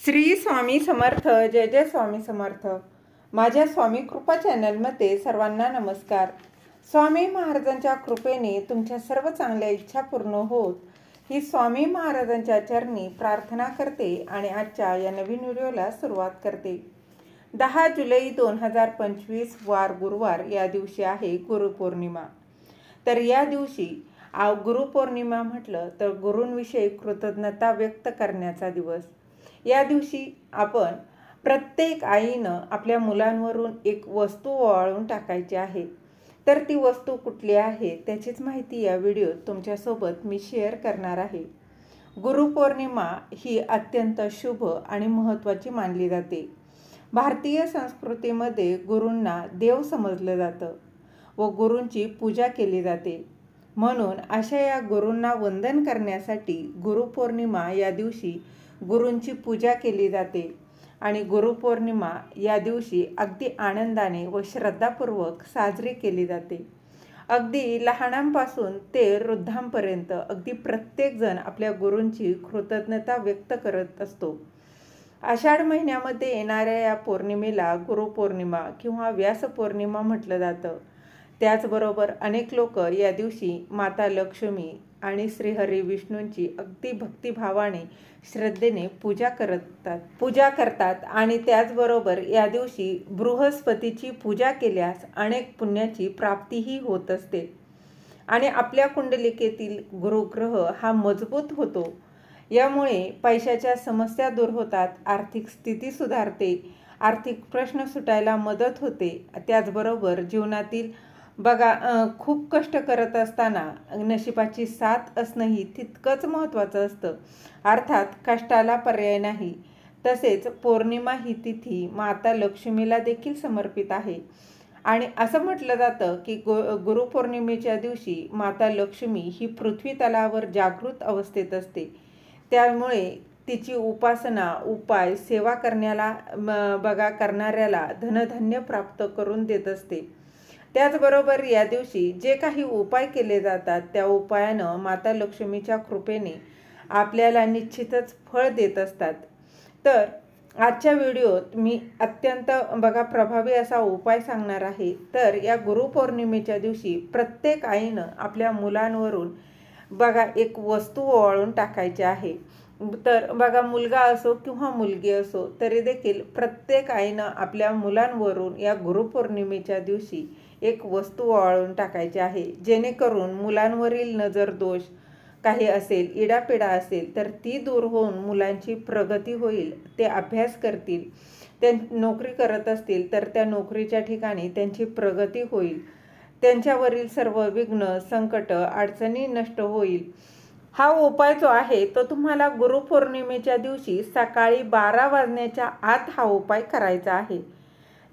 श्री स्वामी समर्थ. जय जय स्वामी समर्थ. माझ्या स्वामी कृपा चॅनलमध्ये सर्वांना नमस्कार. स्वामी महाराजांच्या कृपेने तुमच्या सर्व चांगल्या इच्छा पूर्ण होत ही स्वामी महाराजांच्या चरणी प्रार्थना करते आणि आजच्या या नवीन व्हिडिओला सुरुवात करते. 10 जुलै 2025 वार गुरुवार या दिवशी आहे गुरुपौर्णिमा. तर या दिवशी गुरुपौर्णिमा म्हटलं तर गुरूंविषयी कृतज्ञता व्यक्त करण्याचा दिवस. या दिवशी आपण प्रत्येक आईनं आपल्या मुलांवरून एक वस्तू ओवाळून टाकायची आहे. तर ती वस्तू कुठली आहे त्याचीच माहिती या व्हिडिओत तुमच्यासोबत मी शेअर करणार आहे. गुरुपौर्णिमा ही अत्यंत शुभ आणि महत्त्वाची मानली जाते. भारतीय संस्कृतीमध्ये गुरूंना देव समजलं जातं व गुरूंची पूजा केली जाते. म्हणून अशा या गुरूंना वंदन करण्यासाठी गुरुपौर्णिमा या दिवशी गुरूंची पूजा केली जाते आणि गुरुपौर्णिमा या दिवशी अगदी आनंदाने व श्रद्धापूर्वक साजरी केली जाते. अगदी लहानांपासून ते वृद्धांपर्यंत अगदी प्रत्येकजण आपल्या गुरूंची कृतज्ञता व्यक्त करत असतो. आषाढ महिन्यामध्ये येणाऱ्या या पौर्णिमेला गुरुपौर्णिमा किंवा व्यासपौर्णिमा म्हटलं जातं. त्याचबरोबर अनेक लोक या दिवशी माता लक्ष्मी आणि श्रीहरी विष्णूंची अगदी भक्तिभावाने श्रद्धेने पूजा करतात आणि त्याचबरोबर या दिवशी बृहस्पतीची पूजा केल्यास अनेक पुण्याची प्राप्तीही होत असते आणि आपल्या कुंडलिकेतील गुरुग्रह हा मजबूत होतो. यामुळे पैशाच्या समस्या दूर होतात, आर्थिक स्थिती सुधारते, आर्थिक प्रश्न सुटायला मदत होते. त्याचबरोबर जीवनातील खूप कष्ट करत असताना नशिबाची साथ असणंही तितकंच महत्त्वाचं असतं. अर्थात कष्टाला पर्याय नाही. तसेच पौर्णिमा ही तिथी माता लक्ष्मीला देखील समर्पित आहे आणि असं म्हटलं जातं की गुरुपौर्णिमेच्या दिवशी माता लक्ष्मी ही पृथ्वी तलावर जागृत अवस्थेत असते. त्यामुळे तिची उपासना, उपाय, सेवा करणाऱ्याला धनधान्य प्राप्त करून देत असते. त्याचबरोबर या दिवशी जे काही उपाय केले जातात त्या उपायानं माता लक्ष्मीच्या कृपेने आपल्याला निश्चितच फळ देत असतात. तर आजच्या व्हिडिओत मी अत्यंत प्रभावी असा उपाय सांगणार आहे. तर या गुरुपौर्णिमेच्या दिवशी प्रत्येक आईनं आपल्या मुलांवरून एक वस्तू ओवाळून टाकायची आहे. तर मुलगा असो किंवा मुलगी असो तरी देखील प्रत्येक आईनं आपल्या मुलांवरून या गुरुपौर्णिमेच्या दिवशी एक वस्तू ओवाळून टाकायची आहे, जेणेकरून मुलांवरील नजर दोष काही असेल, इडापिडा असेल तर ती दूर होऊन मुलांची प्रगती होईल. ते अभ्यास करतील, ते नोकरी करत असतील तर त्या नोकरीच्या ठिकाणी त्यांची प्रगती होईल, त्यांच्यावरील सर्व विघ्न, संकट, अडचणी नष्ट होईल. हा उपाय जो आहे तो तुम्हाला गुरुपौर्णिमेच्या दिवशी सकाळी 12 वाजण्याच्या आत हा उपाय करायचा आहे.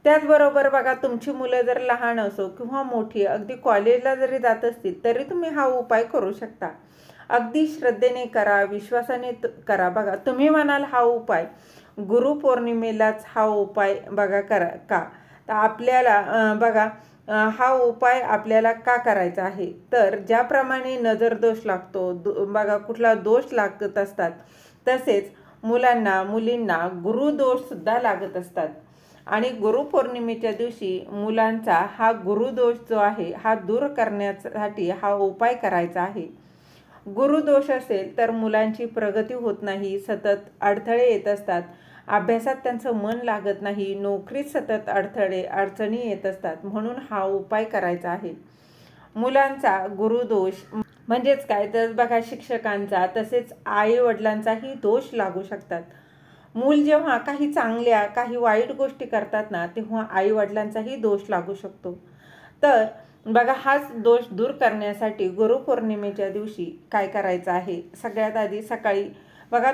त्याचबरोबर तुमची मुलं जर लहान असो किंवा मोठी, अगदी कॉलेजला जरी जात असतील तरी तुम्ही हा उपाय करू शकता. अगदी श्रद्धेने करा, विश्वासाने करा. तुम्ही म्हणाल हा उपाय गुरुपौर्णिमेलाच हा उपाय करा का? तर आपल्याला हा उपाय आपल्याला का करायचा आहे? तर ज्याप्रमाणे नजरदोष लागतो, कुठला दोष लागत असतात, तसेच मुलांना, मुलींना गुरुदोषसुद्धा लागत असतात आणि गुरुपौर्णिमेच्या दिवशी मुलांचा हा गुरुदोष जो आहे हा दूर करण्यासाठी हा उपाय करायचा आहे. गुरुदोष असेल तर मुलांची प्रगती होत नाही, सतत अडथळे येत असतात, अभ्यासात त्यांचं मन लागत नाही, नोकरीत सतत अडचणी येत असतात. म्हणून हा उपाय करायचा आहे. मुलांचा गुरुदोष म्हणजेच काय तर शिक्षकांचा तसेच आई वडिलांचाही दोष लागू शकतात. मूल जेव्हा काही चांगल्या काही वाईट गोष्टी करतात ना तेव्हा आई वडिलांचाही दोष लागू शकतो. तर हाच दोष दूर करण्यासाठी गुरुपौर्णिमेच्या दिवशी काय करायचं आहे? सगळ्यात आधी सकाळी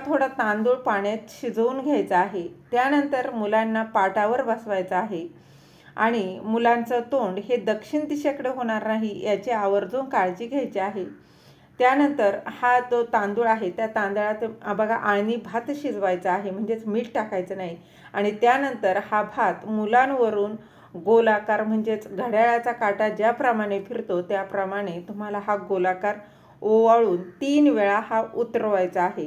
थोडा तांदूळ पाण्यात शिजवून घ्यायचा आहे. त्यानंतर मुलांना पाटावर बसवायचं आहे आणि मुलांचं तोंड हे दक्षिण दिशेकडे होणार नाही याची आवर्जून काळजी घ्यायची आहे. त्यानंतर हा जो तांदूळ आहे त्या तांदळात आळणी भात शिजवायचा आहे, म्हणजेच मीठ टाकायचं नाही. आणि त्यानंतर हा भात मुलांवरून गोलाकार म्हणजेच घड्याळाचा काटा ज्याप्रमाणे फिरतो त्याप्रमाणे तुम्हाला हा गोलाकार ओवाळून 3 वेळा हा उतरवायचा आहे.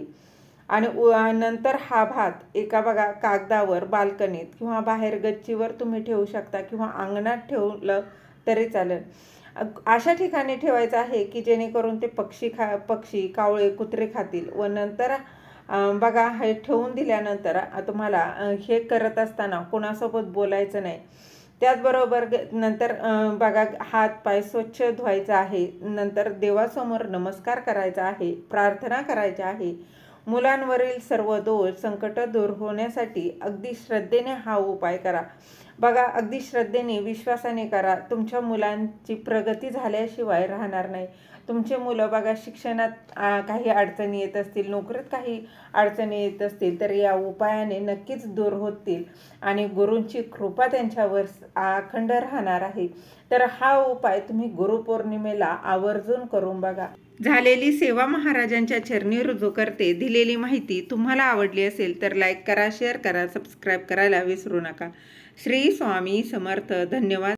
आणि नंतर हा भात एका बघा कागदावर बाल्कनीत किंवा बाहेर गच्चीवर तुम्ही ठेवू शकता किंवा अंगणात ठेवलं तरी चालेल. अशा ठिकाणी ठेवायचं आहे की जेणेकरून ते पक्षी कावळे कुत्रे खातील. व नंतर बघा हे ठेवून दिल्यानंतर तुम्हाला हे करत असताना कोणासोबत बोलायचं नाही. त्याचबरोबर नंतर बघा हात पाय स्वच्छ धुवायचा आहे. नंतर देवासमोर नमस्कार करायचा आहे, प्रार्थना करायची आहे. मुलांवरील सर्व दोष संकट दूर होण्यासाठी अगदी श्रद्धेने हा उपाय करा. बघा अगदी श्रद्धेने विश्वासाने करा. तुमच्या मुलांची प्रगती झाल्याशिवाय राहणार नाही. तुमचे मुलं बघा शिक्षणात काही अडचणी येत असतील, नोकरीत काही अडचणी येत असतील तर या उपायाने नक्कीच दूर होतील आणि गुरूंची कृपा त्यांच्यावर अखंड राहणार आहे. तर हा उपाय तुम्ही गुरुपौर्णिमेला आवर्जून करून बघा. झालेली सेवा महाराजांच्या चरणी रुजू करते. दिलेली माहिती तुम्हाला आवडली असेल तर लाईक करा, शेअर करा, सबस्क्राईब करायला विसरू नका. श्री स्वामी समर्थ. धन्यवाद.